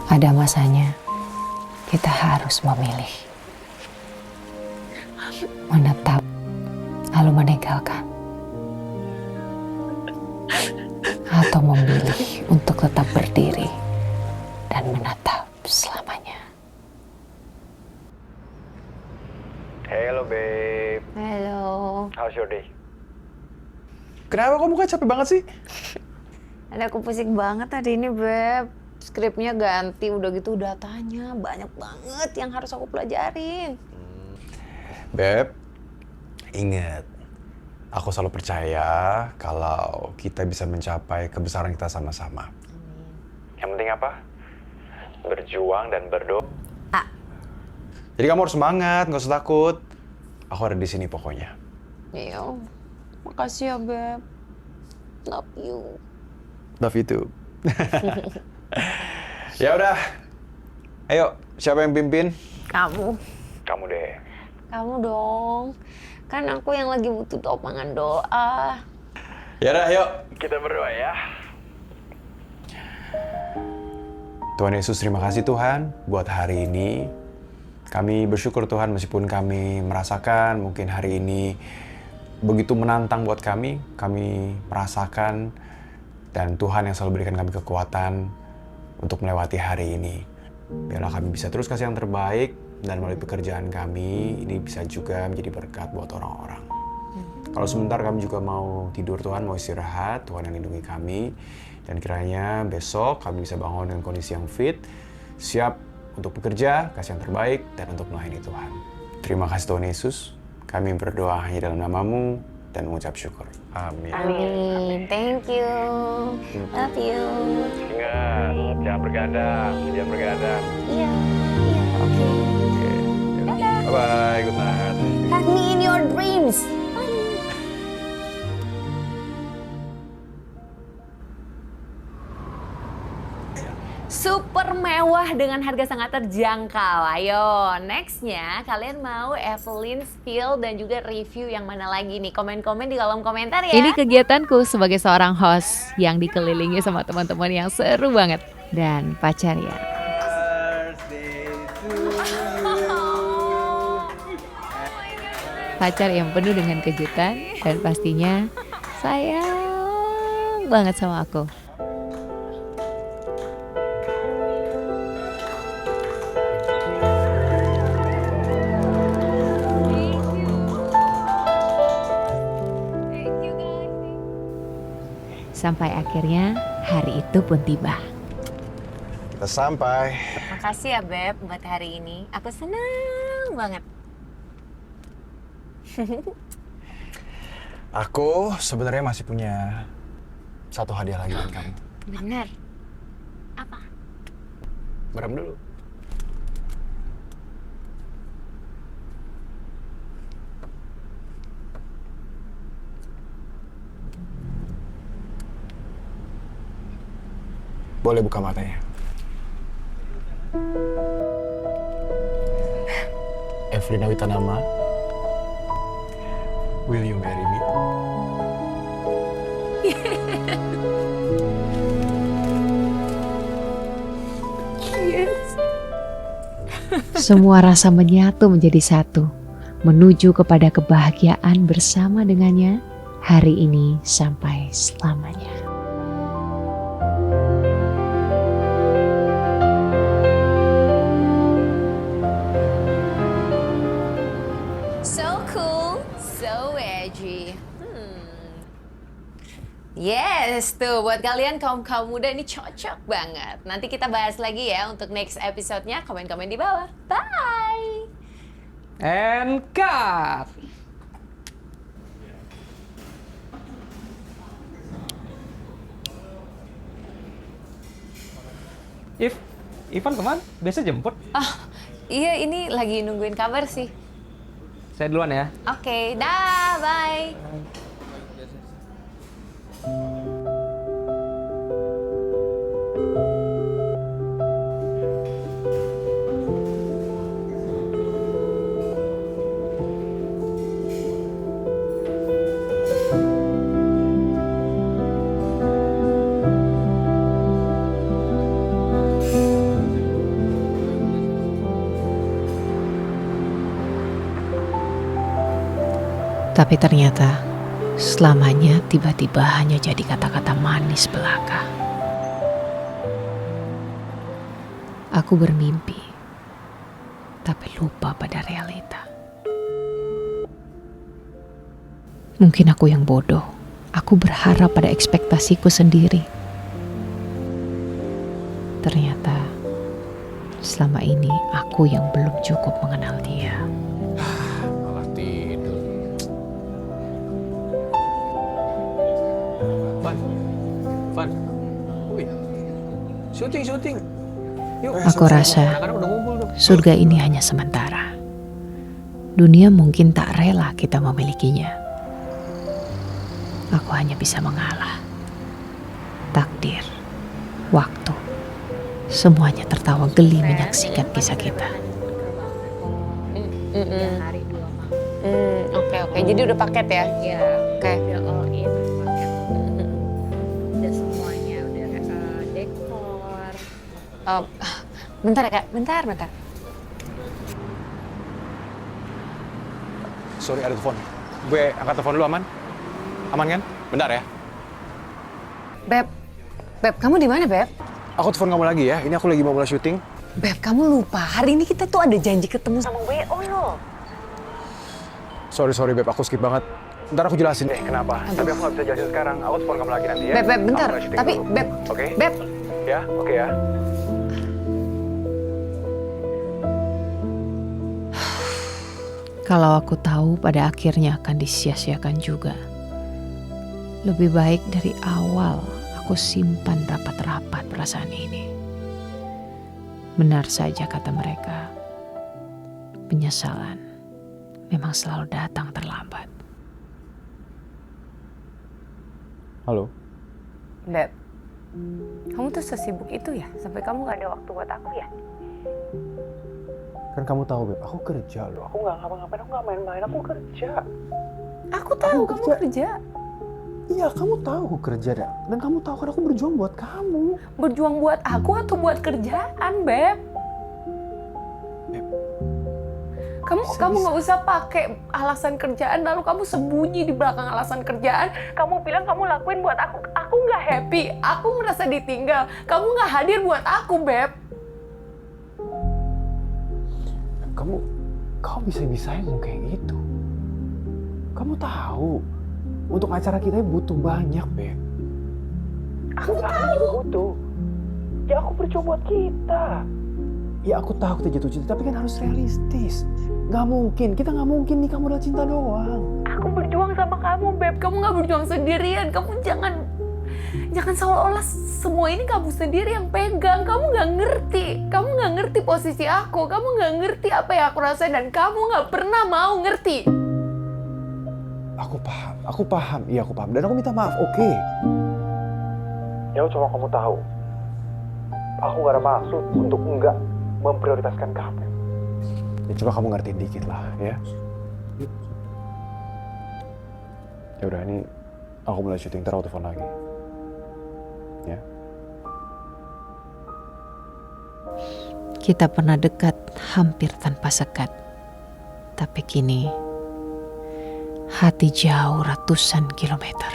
Ada masanya kita harus memilih. Menetap lalu meninggalkan. Atau memilih untuk tetap berdiri dan menatap selamanya. Hello babe. Halo. How's your day? Kenapa kok muka capek banget sih? Ada aku pusing banget hari ini, Beb. Skripnya ganti, udah gitu datanya banyak banget yang harus aku pelajarin. Beb, ingat, aku selalu percaya kalau kita bisa mencapai kebesaran kita sama-sama. Yang penting apa? Berjuang dan berdoa. Jadi kamu harus semangat, nggak usah takut. Aku ada di sini pokoknya. Iya, makasih ya, Beb. Love you. Love you too. Ya udah, ayo siapa yang pimpin? Kamu. Kamu deh. Kamu dong. Kan aku yang lagi butuh topangan doa. Ya udah, yuk kita berdoa ya. Tuhan Yesus, terima kasih Tuhan buat hari ini. Kami bersyukur Tuhan meskipun kami merasakan mungkin hari ini begitu menantang buat kami merasakan dan Tuhan yang selalu berikan kami kekuatan untuk melewati hari ini. Biarlah kami bisa terus kasih yang terbaik dan melalui pekerjaan kami ini bisa juga menjadi berkat buat orang-orang. Kalau sebentar kami juga mau tidur Tuhan, mau istirahat, Tuhan yang lindungi kami. Dan kiranya besok kami bisa bangun dengan kondisi yang fit, siap untuk bekerja, kasih yang terbaik, dan untuk melayani Tuhan. Terima kasih Tuhan Yesus, kami berdoa hanya dalam nama-Mu dan mengucap syukur. Amin. Amin. Thank you. Love you. Ingat, jangan bergadang, jangan bergadang. Iya, iya, oke. Bye-bye, good night. Have me in your dreams. Super mewah dengan harga sangat terjangkau. Ayo, nextnya kalian mau Evelyn spill dan juga review yang mana lagi nih? Komen-komen di kolom komentar ya. Ini kegiatanku sebagai seorang host yang dikelilingi sama teman-teman yang seru banget dan pacarnya. Pacar yang penuh dengan kejutan dan pastinya sayang banget sama aku. Sampai akhirnya hari itu pun tiba. Kita sampai. Makasih ya Beb buat hari ini. Aku senang banget. Aku sebenarnya masih punya satu hadiah lagi buat kamu. Bener. Apa? Merem dulu. Boleh buka matanya. Evelyn Awitanama, will you marry me? Semua rasa menyatu menjadi satu, menuju kepada kebahagiaan bersama dengannya hari ini sampai selamanya. So cool, so edgy. Yes, tuh buat kalian kaum muda ini cocok banget. Nanti kita bahas lagi ya untuk next episode-nya. Komen-komen di bawah. Bye! And cut! Ivan kemana? Biasa jemput. Oh, iya ini lagi nungguin kabar sih. Saya duluan ya. Oke, dah, bye. Tapi ternyata selamanya tiba-tiba hanya jadi kata-kata manis belaka. Aku bermimpi, tapi lupa pada realita. Mungkin aku yang bodoh. Aku berharap pada ekspektasiku sendiri. Ternyata selama ini aku yang belum cukup mengenal dia. Malah tidur. Van. Wih. Syuting. Yuk. Aku rasa Anak-anak udah ngumpul tuh. surga ini hanya sementara. Dunia mungkin tak rela kita memilikinya. Aku hanya bisa mengalah. Takdir, waktu, semuanya tertawa geli menyaksikan kisah kita. Oke. Jadi udah paket ya? Ya, Oke. udah all in paket. Udah semuanya, udah dekor. Bentar ya Kak, bentar. Sorry, ada telepon. Gue angkat telepon dulu, aman? Aman kan? Bentar ya. Beb, kamu di mana Beb? Aku telepon kamu lagi ya. Ini aku lagi mau mulai syuting. Beb, kamu lupa hari ini kita tuh ada janji ketemu sama WO loh. Sorry Beb, aku skip banget. Ntar aku jelasin deh kenapa. Tapi aku nggak bisa jelasin sekarang. Aku telepon kamu lagi nanti ya. Beb, bentar. Aku mulai syuting Tapi dulu. Beb, Oke? Beb. Ya, oke ya. Kalau aku tahu pada akhirnya akan disia-siakan juga. Lebih baik dari awal aku simpan rapat-rapat perasaan ini. Benar saja kata mereka, penyesalan memang selalu datang terlambat. Halo? Beb, kamu tuh sesibuk itu ya? Sampai kamu gak ada waktu buat aku ya? Kan kamu tahu Beb, aku kerja loh. Aku nggak ngapa-ngapain, aku nggak main-main, aku kerja. Aku tahu kamu kerja. Iya, kamu tahu aku kerja dah. Dan kamu tahu kan aku berjuang buat kamu. Berjuang buat aku atau buat kerjaan, Beb? Beb. Kamu nggak usah pakai alasan kerjaan lalu kamu sembunyi di belakang alasan kerjaan. Kamu bilang kamu lakuin buat aku. Aku nggak happy. Aku merasa ditinggal. Kamu nggak hadir buat aku, Beb. Kamu bisa-bisanya ngomong kayak gitu. Kamu tahu, untuk acara kita butuh banyak, Beb. Aku tahu. Butuh. Ya aku berjuang buat kita. Ya aku tahu kita jatuh cinta, tapi kan harus realistis. Kita nggak mungkin nikah modal cinta doang. Aku berjuang sama kamu, Beb. Kamu nggak berjuang sendirian. Kamu jangan seolah-olah semua ini kamu sendiri yang pegang. Kamu nggak ngerti. Kamu nggak ngerti posisi aku. Kamu nggak ngerti apa yang aku rasain dan kamu nggak pernah mau ngerti. Aku paham. Iya aku paham. Dan aku minta maaf, oke? Ya cuma kamu tahu. Aku nggak ada maksud untuk nggak memprioritaskan kamu. Ya coba kamu ngertiin dikit lah, ya. Ya udah, ini aku mulai syuting, ntar aku telepon lagi. Ya. Kita pernah dekat hampir tanpa sekat. Tapi kini hati jauh ratusan kilometer.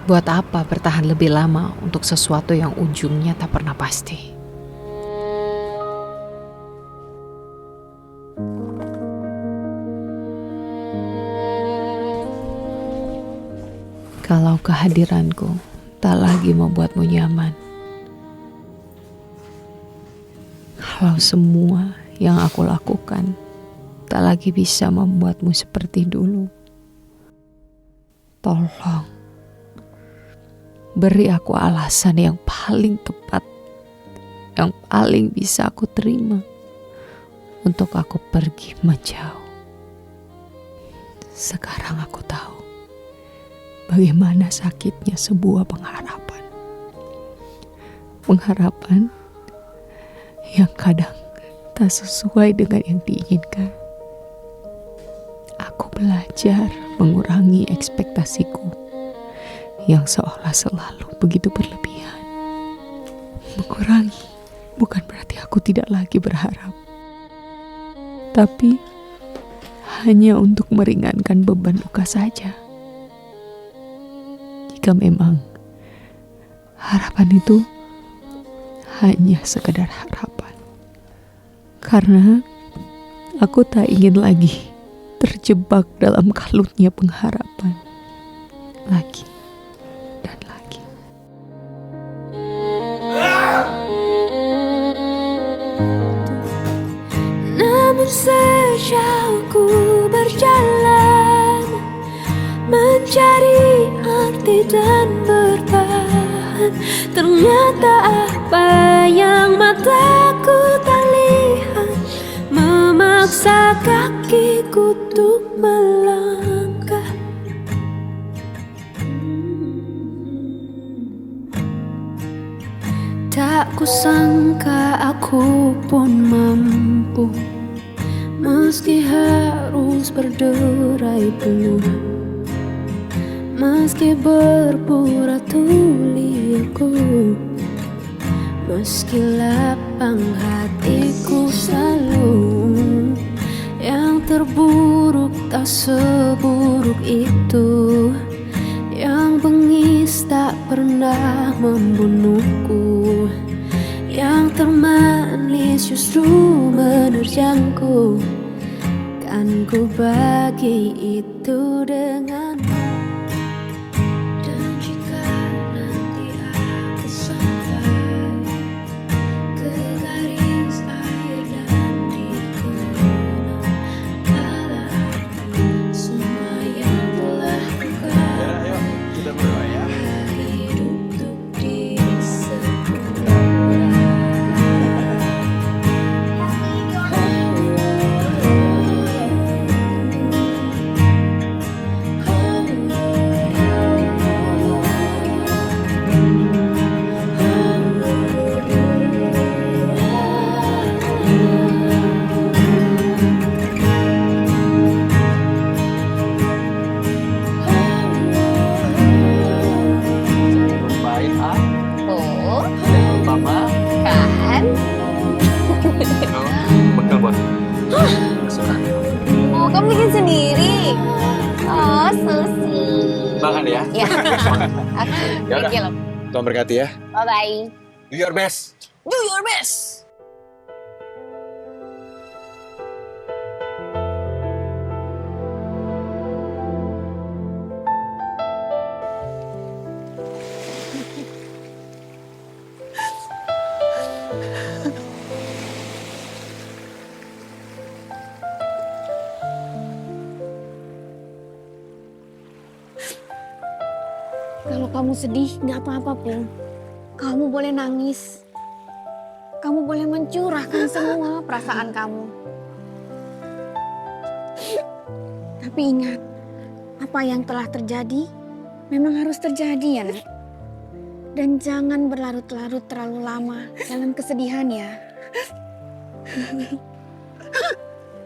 Buat apa bertahan lebih lama untuk sesuatu yang ujungnya tak pernah pasti? Kalau kehadiranku tak lagi membuatmu nyaman. Kalau semua yang aku lakukan tak lagi bisa membuatmu seperti dulu. Tolong, beri aku alasan yang paling tepat, yang paling bisa aku terima untuk aku pergi menjauh. Sekarang aku tahu bagaimana sakitnya sebuah pengharapan. Pengharapan yang kadang tak sesuai dengan yang diinginkan. Aku belajar mengurangi ekspektasiku yang seolah selalu begitu berlebihan. Mengurangi bukan berarti aku tidak lagi berharap. tapi hanya untuk meringankan beban luka saja. Jika memang harapan itu hanya sekedar harapan. Karena aku tak ingin lagi terjebak dalam kalutnya pengharapan. Lagi dan lagi. Namun sejauh ku berjalan, mencari arti dan bertahan, ternyata apa yang mataku tak lihat memaksa kakiku untuk melangkah. Tak kusangka aku pun mampu, meski harus berderai peluh, meski berpura tuliku, meski lapang hatiku selalu. Yang terburuk tak seburuk itu, yang bengis tak pernah membunuhku, yang termanis justru menerjangku. Kan ku bagi itu denganmu. Dan jika nanti aku sampai ke garis air dan dikenal pada aku semua yang telah engkau hidup untuk diri sempurna. Tuh, kan? Bekal buat. Oh, kamu bikin sendiri? Oh, so sweet. Makan ya. Ya. Oke, Ya udah. thank you loh. Tuhan berkati ya. Bye-bye. Do your best. Do your best. Kalau kamu sedih, nggak apa-apa, Pung. Kamu boleh nangis. Kamu boleh mencurahkan semua perasaan kamu. Tapi ingat, apa yang telah terjadi memang harus terjadi ya, Nak. Dan jangan berlarut-larut terlalu lama dalam kesedihan ya.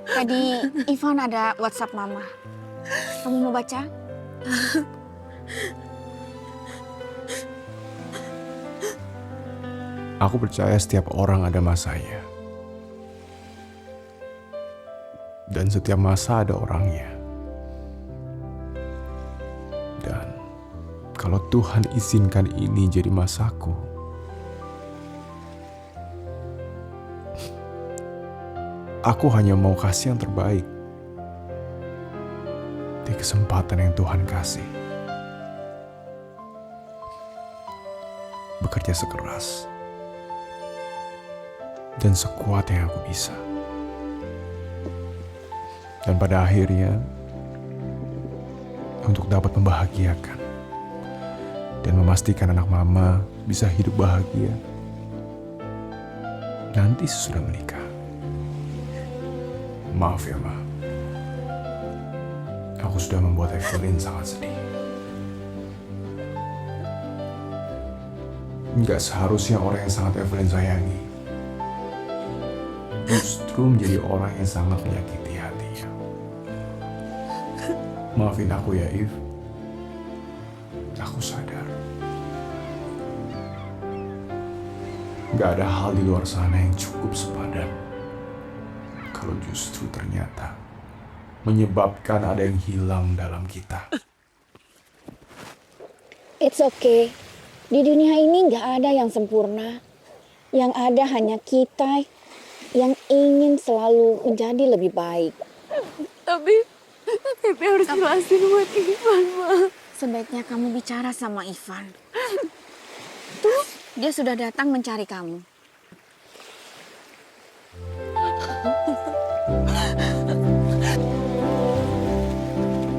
Tadi Ivan ada WhatsApp Mama. Kamu mau baca? Aku percaya setiap orang ada masanya. Dan setiap masa ada orangnya. Dan kalau Tuhan izinkan ini jadi masaku, aku hanya mau kasih yang terbaik di kesempatan yang Tuhan kasih. Bekerja sekeras dan sekuat yang aku bisa. Dan pada akhirnya, untuk dapat membahagiakan dan memastikan anak mama bisa hidup bahagia nanti sesudah menikah. Maaf ya, Ma. Aku sudah membuat Evelyn sangat sedih. Nggak seharusnya orang yang sangat Evelyn sayangi justru menjadi orang yang sangat menyakiti hatinya. Maafin aku ya, If. Aku sadar. Gak ada hal di luar sana yang cukup sepadan kalau kalau justru ternyata menyebabkan ada yang hilang dalam kita. It's okay. Di dunia ini nggak ada yang sempurna. Yang ada hanya kita yang ingin selalu menjadi lebih baik. Tapi harus jelasin buat Ivan, Ma. Sebaiknya kamu bicara sama Ivan. Tuh, dia sudah datang mencari kamu.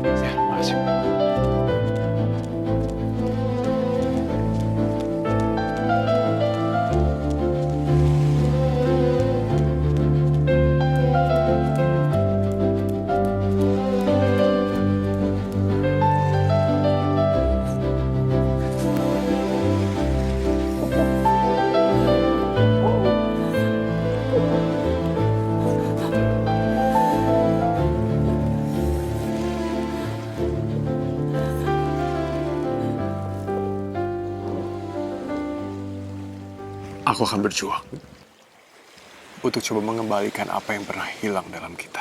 Ya, makasih. Aku akan berjuang untuk coba mengembalikan apa yang pernah hilang dalam kita.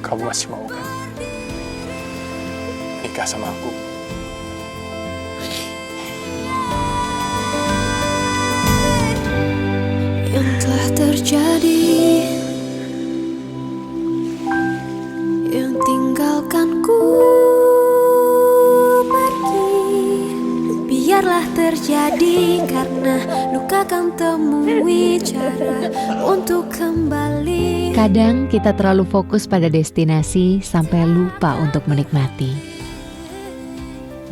Kamu masih mau kan nikah sama aku? Yang telah terjadi, yang tinggalkanku pergi. Biarlah terjadi, karena luka kan temui cara untuk kembali. Kadang kita terlalu fokus pada destinasi sampai lupa untuk menikmati.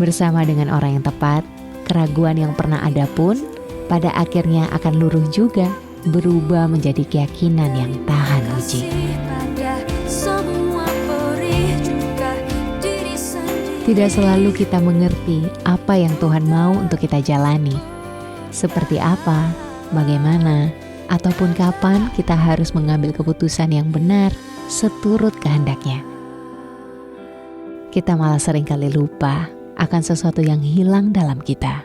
Bersama dengan orang yang tepat, keraguan yang pernah ada pun pada akhirnya akan luruh juga, berubah menjadi keyakinan yang tahan uji. Tidak selalu kita mengerti apa yang Tuhan mau untuk kita jalani. Seperti apa, bagaimana, ataupun kapan kita harus mengambil keputusan yang benar seturut kehendaknya. Kita malah seringkali lupa akan sesuatu yang hilang dalam kita.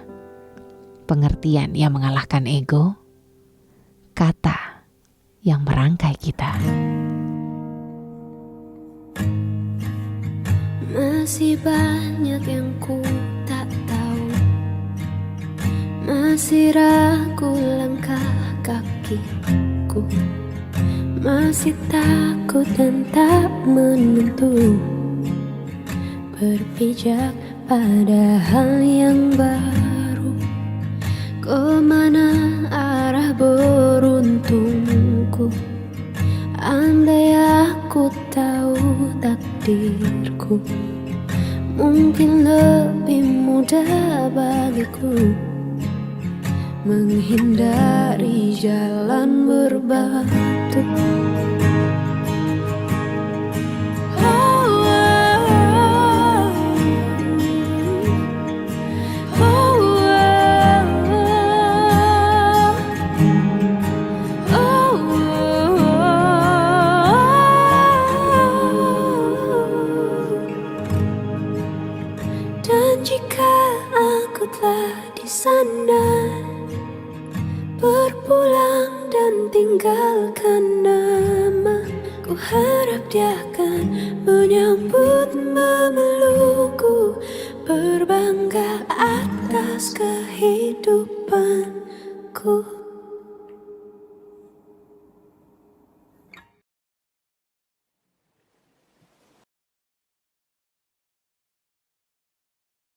Pengertian yang mengalahkan ego, kata yang merangkai kita. Masih banyak yang ku tak tahu, masih ragu langkah kakiku, masih takut dan tak menentu, berpijak pada hal yang baru. Kemana arah beruntungku? Andai aku tahu takdirku, mungkin lebih mudah bagiku menghindari jalan berbatu. Dan jika aku telah di sana, berpulang dan tinggalkan nama, ku harap dia akan menyambut, memelukku, berbangga atas kehidupanku.